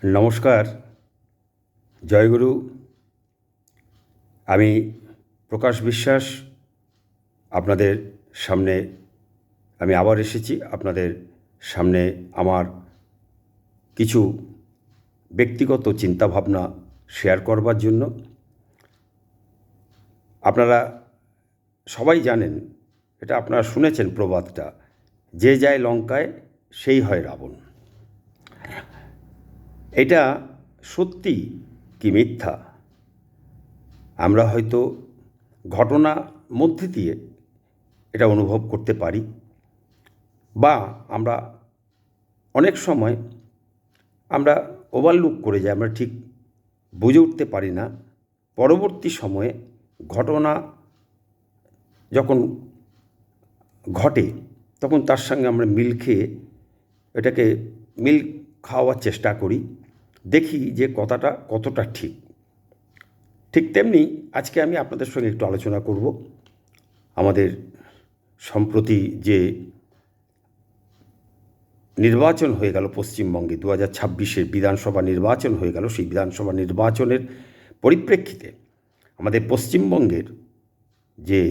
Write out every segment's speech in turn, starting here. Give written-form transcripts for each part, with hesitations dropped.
নমস্কার, জয়গুরু। আমি প্রকাশ বিশ্বাস আপনাদের সামনে আমি আবার এসেছি। আপনাদের সামনে আমার কিছু ব্যক্তিগত চিন্তাভাবনা শেয়ার করবার জন্য। আপনারা সবাই জানেন, এটা আপনারা শুনেছেন প্রবাদটা, যে যায় লঙ্কায় সেই হয় রাবণ। এটা সত্যি কি মিথ্যা আমরা হয়তো ঘটনা মধ্যে দিয়ে এটা অনুভব করতে পারি, বা আমরা অনেক সময় আমরা ওভারলুক করে যাই, আমরা ঠিক বুঝে উঠতে পারি না। পরবর্তী সময়ে ঘটনা যখন ঘটে তখন তার সঙ্গে আমরা মিল খেয়ে এটাকে মিল খাওয়ার চেষ্টা করি, দেখি যে কথাটা কতটা ঠিক। ঠিক তেমনি আজকে আমি আপনাদের সঙ্গে একটু আলোচনা করব আমাদের সম্প্রতি যে নির্বাচন হয়ে গেল পশ্চিমবঙ্গে, 2026-এর বিধানসভা নির্বাচন হয়ে গেল। সেই বিধানসভা নির্বাচনের পরিপ্রেক্ষিতে আমাদের পশ্চিমবঙ্গের যে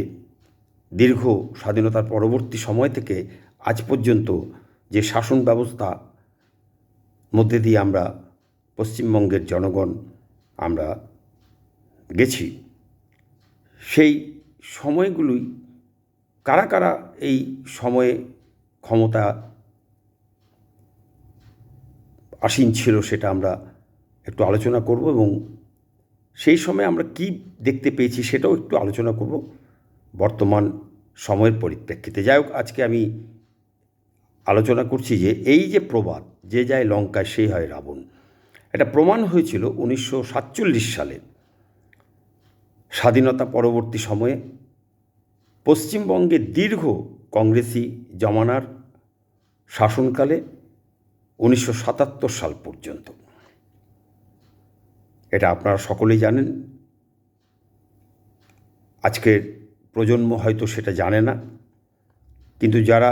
দীর্ঘ স্বাধীনতার পরবর্তী সময় থেকে আজ পর্যন্ত যে শাসন ব্যবস্থা মধ্যে দিয়ে আমরা পশ্চিমবঙ্গের জনগণ আমরা গেছি, সেই সময়গুলোই কারা কারা এই সময়ে ক্ষমতা আসীন ছিল সেটা আমরা একটু আলোচনা করব, এবং সেই সময় আমরা কি দেখতে পেয়েছি সেটাও একটু আলোচনা করব বর্তমান সময়ের পরিপ্রেক্ষিতে। যাই হোক, আজকে আমি আলোচনা করছি যে এই যে প্রবাদ, যে যায় লঙ্কায় সেই হয় রাবণ, এটা প্রমাণ হয়েছিল 1947 সালে স্বাধীনতা পরবর্তী সময়ে পশ্চিমবঙ্গে দীর্ঘ কংগ্রেসি জমানার শাসনকালে 1977 সাল পর্যন্ত। এটা আপনারা সকলেই জানেন, আজকের প্রজন্ম হয়তো সেটা জানে না, কিন্তু যারা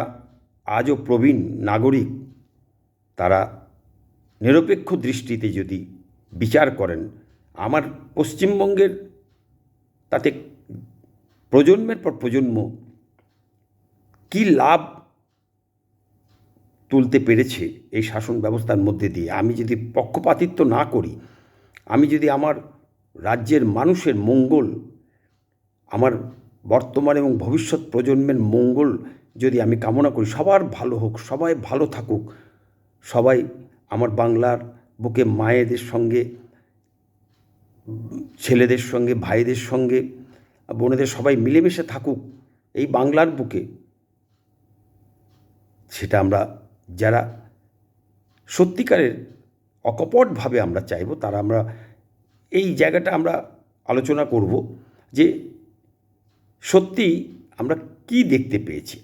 আজও প্রবীণ নাগরিক তারা নিরপেক্ষ দৃষ্টিতে যদি বিচার করেন, আমার পশ্চিমবঙ্গের তাতে প্রজন্মের পর প্রজন্ম কী লাভ তুলতে পেরেছে এই শাসন ব্যবস্থার মধ্যে দিয়ে, আমি যদি পক্ষপাতিত্ব না করি, আমি যদি আমার রাজ্যের মানুষের মঙ্গল, আমার বর্তমান এবং ভবিষ্যৎ প্রজন্মের মঙ্গল যদি আমি কামনা করি, সবার ভালো হোক, সবাই ভালো থাকুক, সবাই আমার বাংলার বুকে মায়েদের সঙ্গে, ছেলেদের সঙ্গে, ভাইদের সঙ্গে, বোনেদের সবাই মিলেমিশে থাকুক এই বাংলার বুকে, সেটা আমরা যারা সত্যিকারের অকপটভাবে আমরা চাইব, তারা আমরা এই জায়গাটা আমরা আলোচনা করব যে সত্যি আমরা কি দেখতে পেয়েছি।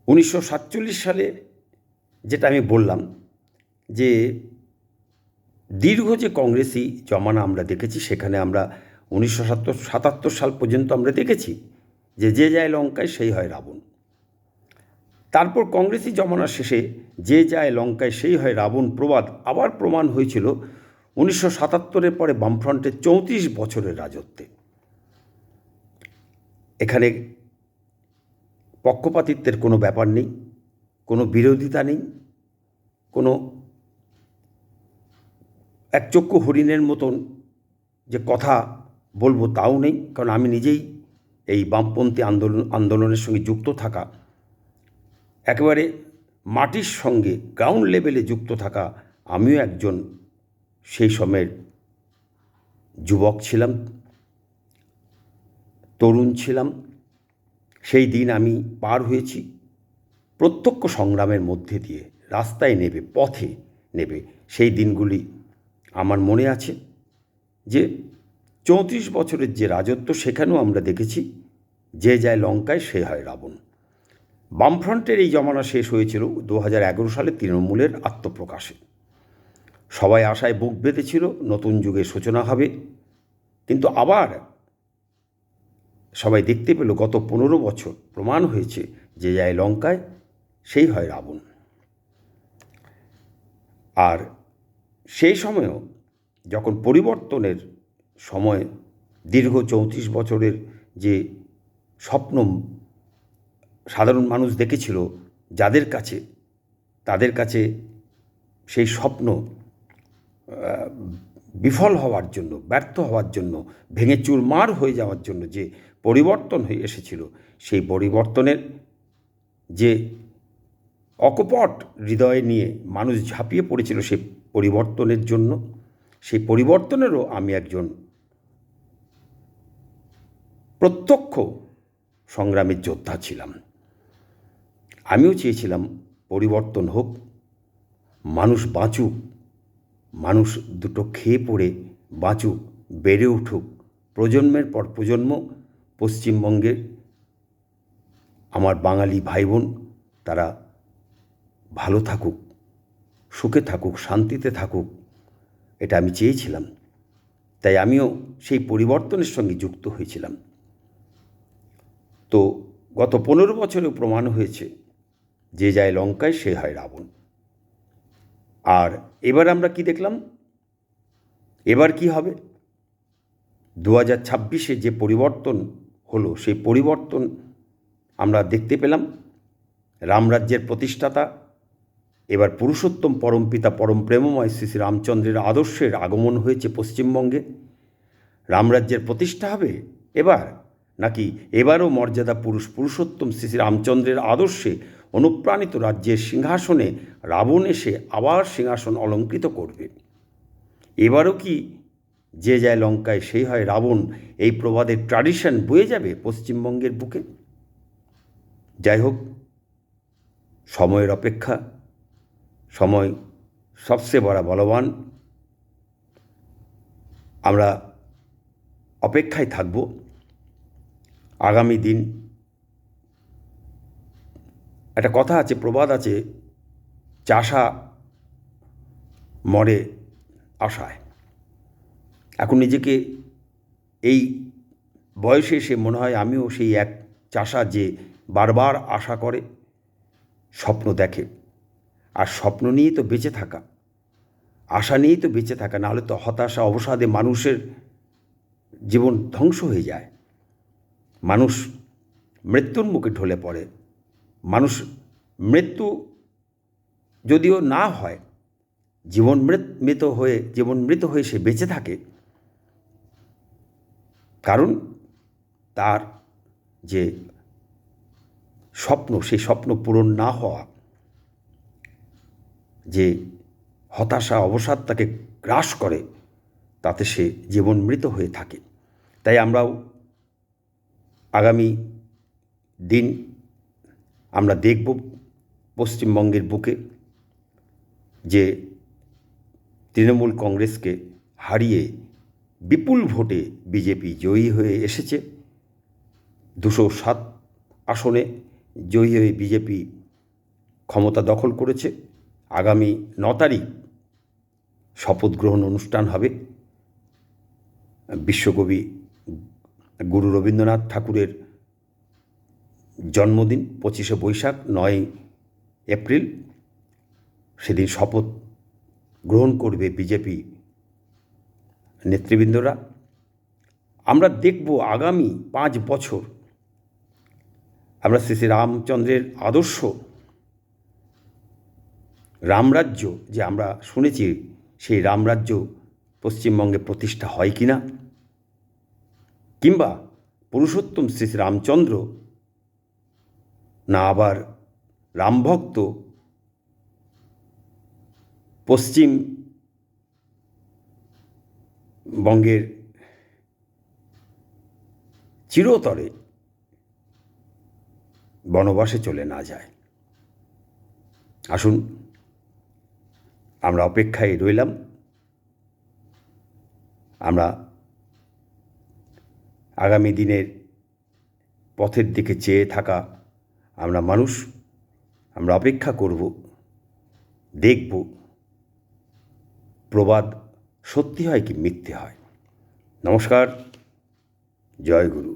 1947 সালে যেটা আমি বললাম যে দীর্ঘ যে কংগ্রেসি জমানা আমরা দেখেছি, সেখানে আমরা 1977 সাল পর্যন্ত আমরা দেখেছি যে যে যায় লঙ্কায় সেই হয় রাবণ। তারপর কংগ্রেসি জমানার শেষে যে যায় লঙ্কায় সেই হয় রাবণ প্রবাদ আবার প্রমাণ হয়েছিল 1977-এর পরে বামফ্রন্টের 34 বছরের রাজত্বে। এখানে পক্ষপাতিত্বের কোনো ব্যাপার নেই, কোনো বিরোধিতা নেই, কোনো একচক্ষু হরিণের মতন যে কথা বলবো তাও নেই, কারণ আমি নিজেই এই বামপন্থী আন্দোলনের সঙ্গে যুক্ত থাকা, একেবারে মাটির সঙ্গে গ্রাউন্ড লেভেলে যুক্ত থাকা আমিও একজন সেই সময়ের যুবক ছিলাম, তরুণ ছিলাম। সেই দিন আমি পার হয়েছি প্রত্যক্ষ সংগ্রামের মধ্যে দিয়ে, রাস্তায় নেবে, পথে নেবে। সেই দিনগুলি আমার মনে আছে যে 34 বছরের যে রাজত্ব, সেখানেও আমরা দেখেছি যে যায় লঙ্কায় সে হয় রাবণ। বামফ্রন্টের এই জমানা শেষ হয়েছিল 2011 সালে তৃণমূলের আত্মপ্রকাশে। সবাই আশায় বুক বেঁধেছিল নতুন যুগের সূচনা হবে, কিন্তু আবার সবাই দেখতে পেল গত 15 বছর প্রমাণ হয়েছে যে যায় লঙ্কায় সেই হয় রাবণ। আর সেই সময়ও যখন পরিবর্তনের সময় দীর্ঘ 34 বছরের যে স্বপ্ন সাধারণ মানুষ দেখেছিল, তাদের কাছে সেই স্বপ্ন বিফল হওয়ার জন্য, ব্যর্থ হওয়ার জন্য, ভেঙে চুরমার হয়ে যাওয়ার জন্য যে পরিবর্তন হয়ে এসেছিল, সেই পরিবর্তনের যে অকপট হৃদয় নিয়ে মানুষ ঝাঁপিয়ে পড়েছিল সেই পরিবর্তনের জন্য, সেই পরিবর্তনেরও আমি একজন প্রত্যক্ষ সংগ্রামের যোদ্ধা ছিলাম। আমিও চেয়েছিলাম পরিবর্তন হোক, মানুষ বাঁচুক, মানুষ দুটো খেয়ে পড়ে বাঁচুক, বেড়ে উঠুক, প্রজন্মের পর প্রজন্ম পশ্চিমবঙ্গের আমার বাঙালি ভাই বোন তারা ভালো থাকুক, সুখে থাকুক, শান্তিতে থাকুক, এটা আমি চেয়েছিলাম। তাই আমিও সেই পরিবর্তনের সঙ্গে যুক্ত হয়েছিলাম। তো গত 15 বছরেও প্রমাণ হয়েছে, যে যায় লঙ্কায় সে হয় রাবণ। আর এবার আমরা কি দেখলাম? এবার কি হবে? 2026-এ যে পরিবর্তন হলো, সেই পরিবর্তন আমরা দেখতে পেলাম। রামরাজ্যের প্রতিষ্ঠাতা এবার পুরুষোত্তম পরমপিতা পরম প্রেমময় শ্রী শ্রী রামচন্দ্রের আদর্শের আগমন হয়েছে পশ্চিমবঙ্গে। রামরাজ্যের প্রতিষ্ঠা হবে এবার, নাকি এবারও মর্যাদা পুরুষোত্তম শ্রী শ্রী রামচন্দ্রের আদর্শে অনুপ্রাণিত রাজ্যের সিংহাসনে রাবণ এসে আবার সিংহাসন অলঙ্কৃত করবে? এবারও কি যে যায় লঙ্কায় সেই হয় রাবণ, এই প্রবাদের ট্র্যাডিশন বয়ে যাবে পশ্চিমবঙ্গের বুকে? যাই হোক, সময়ের অপেক্ষা, সময় সবচেয়ে বড় বলবান। আমরা অপেক্ষায় থাকব। আগামী দিন, একটা কথা আছে, প্রবাদ আছে, চাষা মরে আশায়। এখন নিজেকে এই বয়সে এসে মনে হয় আমিও সেই এক চাষা, যে বারবার আশা করে, স্বপ্ন দেখে। আর স্বপ্ন নিয়েই তো বেঁচে থাকা, আশা নিয়েই তো বেঁচে থাকা, নাহলে তো হতাশা অবসাদে মানুষের জীবন ধ্বংস হয়ে যায়। মানুষ মৃত্যুর মুখে ঢলে পড়ে। মানুষ মৃত্যু যদিও না হয়, জীবন মৃত হয়ে সে বেঁচে থাকে, কারণ তার যে স্বপ্ন, সেই স্বপ্ন পূরণ না হওয়া, যে হতাশা অবসাদ তাকে গ্রাস করে, তাতে সে জীবন মৃত হয়ে থাকে। তাই আমরাও আগামী দিন আমরা দেখব পশ্চিমবঙ্গের বুকে যে তৃণমূল কংগ্রেসকে হারিয়ে বিপুল ভোটে বিজেপি জয়ী হয়ে এসেছে। 207 আসনে জয়ী হয়ে বিজেপি ক্ষমতা দখল করেছে। আগামী 9 তারিখ শপথ গ্রহণ অনুষ্ঠান হবে। বিশ্বকবি গুরু রবীন্দ্রনাথ ঠাকুরের জন্মদিন 25শে বৈশাখ, 9 এপ্রিল। সেদিন শপথ গ্রহণ করবে বিজেপি নেতৃবৃন্দরা। আমরা দেখব আগামী 5 বছর আমরা শ্রী শ্রী রামচন্দ্রের আদর্শ রামরাজ্য যে আমরা শুনেছি, সেই রামরাজ্য পশ্চিমবঙ্গে প্রতিষ্ঠা হয় কিনা, কিংবা পুরুষোত্তম শ্রী শ্রী রামচন্দ্র না আবার রামভক্ত পশ্চিমবঙ্গের চিরতরে বনবাসে চলে না যায়। আসুন, আমরা অপেক্ষায় রইলাম। আমরা আগামী দিনের পথের দিকে চেয়ে থাকা আমরা মানুষ, আমরা অপেক্ষা করব, দেখব প্রবাদ সত্যি হয় কি মিথ্যে হয়। নমস্কার, জয় গুরু।